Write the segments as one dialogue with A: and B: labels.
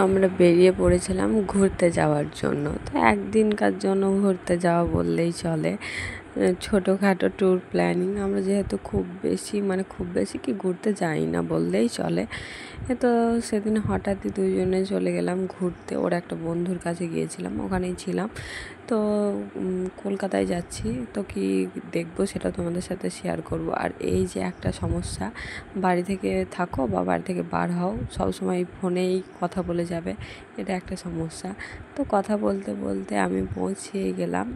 A: আমরা বেরিয়ে পড়েছিলাম ঘুরতে যাওয়ার জন্য। তো একদিনকার জন্য ঘুরতে যাওয়া বললেই চলে। ছোটোখাটো ট্যুর প্ল্যানিং। আমরা যেহেতু খুব বেশি কি ঘুরতে যাই না বললেই চলে। তো সেদিন হঠাৎই দুজনে চলে গেলাম ঘুরতে। ওর একটা বন্ধুর কাছে গিয়েছিলাম, ওখানেই ছিলাম। তো কলকাতায় যাচ্ছি, তো কি দেখবো সেটা তোমাদের সাথে শেয়ার করব। আর এই যে একটা সমস্যা, বাড়ি থেকে থাকো বা বাড়ি থেকে বার হও, সবসময় ফোনেই কথা বলে যাবে, এটা একটা সমস্যা। তো কথা বলতে বলতে আমি পৌঁছে গেলাম,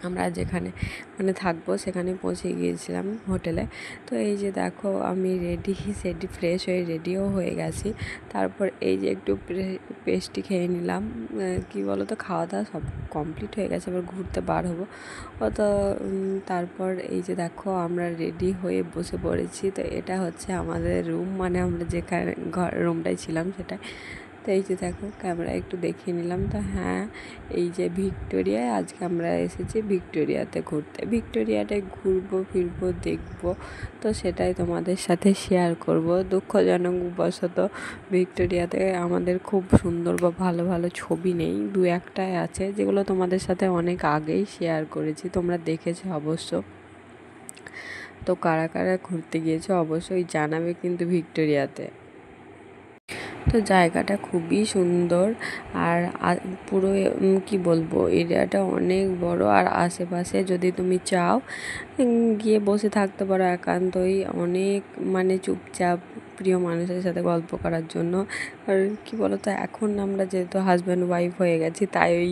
A: আমরা যেখানে থাকবো সেখানে পৌঁছে গিয়েছিলাম হোটেলে। তো এই যে দেখো আমি ফ্রেশ হয়ে রেডিও হয়ে গেছি। তারপর এই যে একটু পেস্ট্রি খেয়ে নিলাম। কি বলো তো, খাওয়া দাওয়া সব কমপ্লিট হয়ে গেছে, এবার ঘুরতে বার হবো। তো তারপর এই যে দেখো আমরা রেডি হয়ে বসে পড়েছি। তো এটা হচ্ছে আমাদের রুম, আমরা যেখানে রুমটায় ছিলাম সেটাই। তো এই যে দেখো ক্যামেরায় একটু দেখিয়ে নিলাম। তো হ্যাঁ, এই যে ভিক্টোরিয়ায় আজকে আমরা এসেছি ভিক্টোরিয়াতে ঘুরতে। ভিক্টোরিয়াটায় ঘুরবো ফিরবো দেখবো, তো সেটাই তোমাদের সাথে শেয়ার করব। দুঃখজনকবশত ভিক্টোরিয়াতে আমাদের খুব সুন্দর বা ভালো ভালো ছবি নেই, দু একটাই আছে, যেগুলো তোমাদের সাথে অনেক আগেই শেয়ার করেছি, তোমরা দেখেছো অবশ্য। তো কারা কারা ঘুরতে গিয়েছো অবশ্যই জানাবে কিন্তু ভিক্টোরিয়াতে। তো জায়গাটা খুবই সুন্দর, আর পুরো কি বলবো, এরিয়াটা অনেক বড়। আর আশেপাশে যদি তুমি চাও গিয়ে বসে থাকতে পারো একান্তই, অনেক চুপচাপ প্রিয় মানুষের সাথে গল্প করার জন্য। আর কি বলতো, এখন আমরা যেহেতু হাজব্যান্ড ওয়াইফ হয়ে গেছি, তাই ওই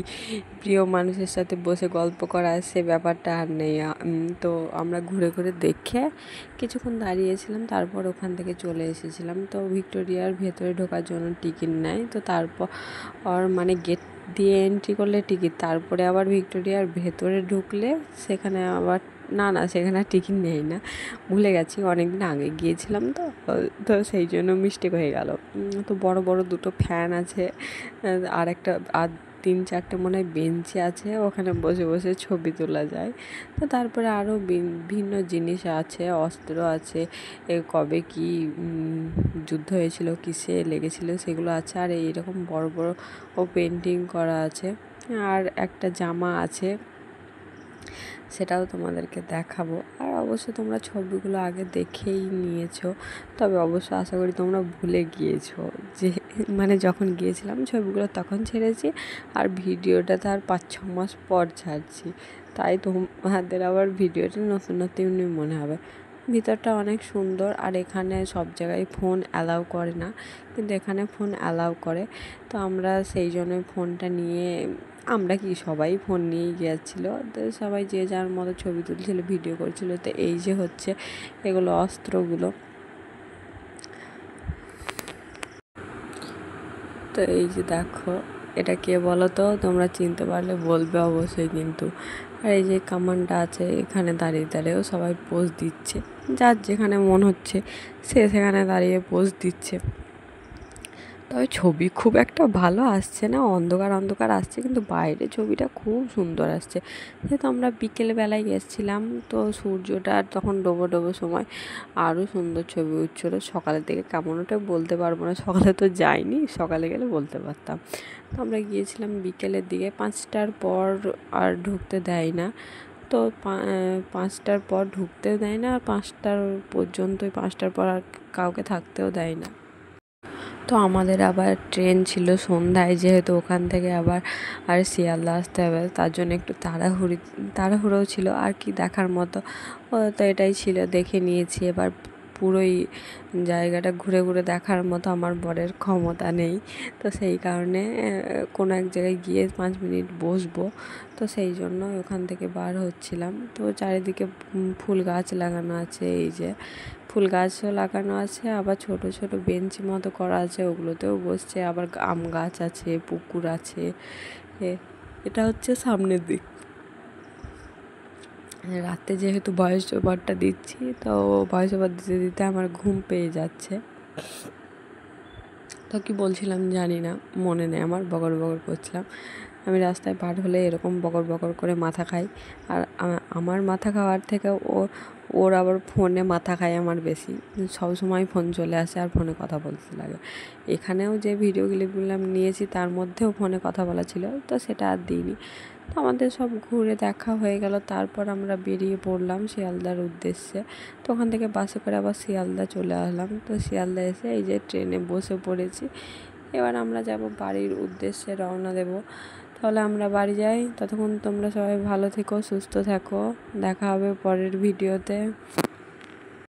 A: প্রিয় মানুষের সাথে বসে গল্প করা সে ব্যাপারটা আর নেই। তো আমরা ঘুরে ঘুরে দেখে কিছুক্ষণ দাঁড়িয়েছিলাম, তারপর ওখান থেকে চলে এসেছিলাম। তো ভিক্টোরিয়ার ভেতরে ঢোকার জন্য টিকিট নেয়। তো তারপর গেট দিয়ে এন্ট্রি করলে টিকিট, তারপরে আবার ভিক্টোরিয়ার ভেতরে ঢুকলে সেখানে আবার সেখানে টিকিট নেই না, ভুলে গেছি, অনেকদিন আগে গিয়েছিলাম। তো সেই জন্য মিস্টেক হয়ে গেল। তো বড় বড় দুটো ফ্যান আছে, আর 3-4টে মনে হয় বেঞ্চি আছে, ওখানে বসে বসে ছবি তোলা যায়। তো তারপরে আরও বিভিন্ন জিনিস আছে, অস্ত্র আছে, কবে কি যুদ্ধ হয়েছিল, কিসে লেগেছিল সেগুলো আছে। আর এইরকম বড় বড় পেন্টিং করা আছে। আর একটা জামা আছে, সেটাও তোমাদেরকে দেখাবো। আর অবশ্য তোমরা ছবিগুলো আগে দেখেই নিয়েছো, তবে অবশ্য আশা করি তোমরা ভুলে গিয়েছো যে যখন গিয়েছিলাম ছবিগুলো তখন ছেড়েছি, আর ভিডিওটা তার 5-6 মাস পর ছাড়ছি, তাই তোমাদের আবার ভিডিওটা নতুন নতুন মনে হবে। ভিতরটা অনেক সুন্দর, আর এখানে সব জায়গায় ফোন অ্যালাউ করে না, কিন্তু এখানে ফোন অ্যালাউ করে। তো আমরা সেই জন্য ফোনটা নিয়ে, আমরা কি সবাই ফোন নিয়েই গিয়েছিলো, তো সবাই যে যার মতো ছবি তুলছিল, ভিডিও করছিল। তো এই যে হচ্ছে এগুলো অস্ত্রগুলো। তো এই যে দেখো, এটা কে বলো তো, তোমরা চিনতে পারলে বলবে অবশ্যই কিন্তু। আর এই যে কামানটা আছে, এখানে দাঁড়িয়ে দাঁড়িয়েও সবাই পোজ দিচ্ছে, যার যেখানে মন হচ্ছে সে সেখানে দাঁড়িয়ে পোজ দিচ্ছে। তবে ছবি খুব একটা ভালো আসছে না, অন্ধকার অন্ধকার আসছে, কিন্তু বাইরে ছবিটা খুব সুন্দর আসছে। যেহেতু আমরা বিকেলবেলায় গেছিলাম, তো সূর্যটা তখন ডোবো ডোবো সময় আরও সুন্দর ছবি উঠছিলো। সকালের দিকে কেমন ওটা বলতে পারবো না, সকালে তো যাইনি, সকালে গেলে বলতে পারতাম। তো আমরা গিয়েছিলাম বিকেলের দিকে, 5টার পর আর ঢুকতে দেয় না। তো 5টার পর ঢুকতে দেয় না, আর 5টার পর্যন্তই, 5টার পর আর কাউকে থাকতেও দেয় না। তো আমাদের আবার ট্রেন ছিল সন্ধ্যায়, যেহেতু ওখান থেকে আবার শিয়ালদা আসতে হবে, তার জন্য একটু তাড়াহুড়োও ছিল। আর কি দেখার মতো, তো এটাই ছিল, দেখে নিয়েছি। এবার পুরোই জায়গাটা ঘুরে ঘুরে দেখার মতো আমার বরের ক্ষমতা নেই, তো সেই কারণে কোনো এক জায়গায় গিয়ে 5 মিনিট বসবো, তো সেই জন্য ওখান থেকে বার হচ্ছিলাম। তো চারিদিকে ফুল গাছ লাগানো আছে, এই যে ফুল গাছও লাগানো আছে, আবার ছোট ছোট বেঞ্চি মতো করা আছে, ওগুলোতেও বসছে। আবার আম গাছ আছে, পুকুর আছে। এটা হচ্ছে সামনের দিক। রাতে যেহেতু ভয়েস ওভারটা দিচ্ছি, তো ভয়েস ওভার দিতে দিতে আমার ঘুম পেয়ে যাচ্ছে। তো কি বলছিলাম জানি না, মনে নেই আমার, বগর বগর করছিলাম। আমি রাস্তায় পার হলে এরকম বগর বগর করে মাথা খাই। আর আমার মাথা খাওয়ার থেকে ওর আবার ফোনে মাথা খায় আমার বেশি, সবসময় ফোন চলে আসে আর ফোনে কথা বলতে লাগে। এখানেও যে ভিডিও ক্লিপগুলো নিয়েছি তার মধ্যেও ফোনে কথা বলা ছিল, তো সেটা আর দিইনি। তো আমাদের সব ঘুরে দেখা হয়ে গেল, তারপর আমরা বেরিয়ে পড়লাম শিয়ালদার উদ্দেশ্যে। তো ওখান থেকে বাসে করে আবার শিয়ালদা চলে আসলাম। তো শিয়ালদা এসে এই যে ট্রেনে বসে পড়েছি, এবার আমরা যাব বাড়ির উদ্দেশ্যে, রওনা দেব। তাহলে আমরা বাড়ি যাই। ততক্ষণ তোমরা সবাই ভালো থেকো, সুস্থ থাকো, দেখা হবে পরের ভিডিওতে।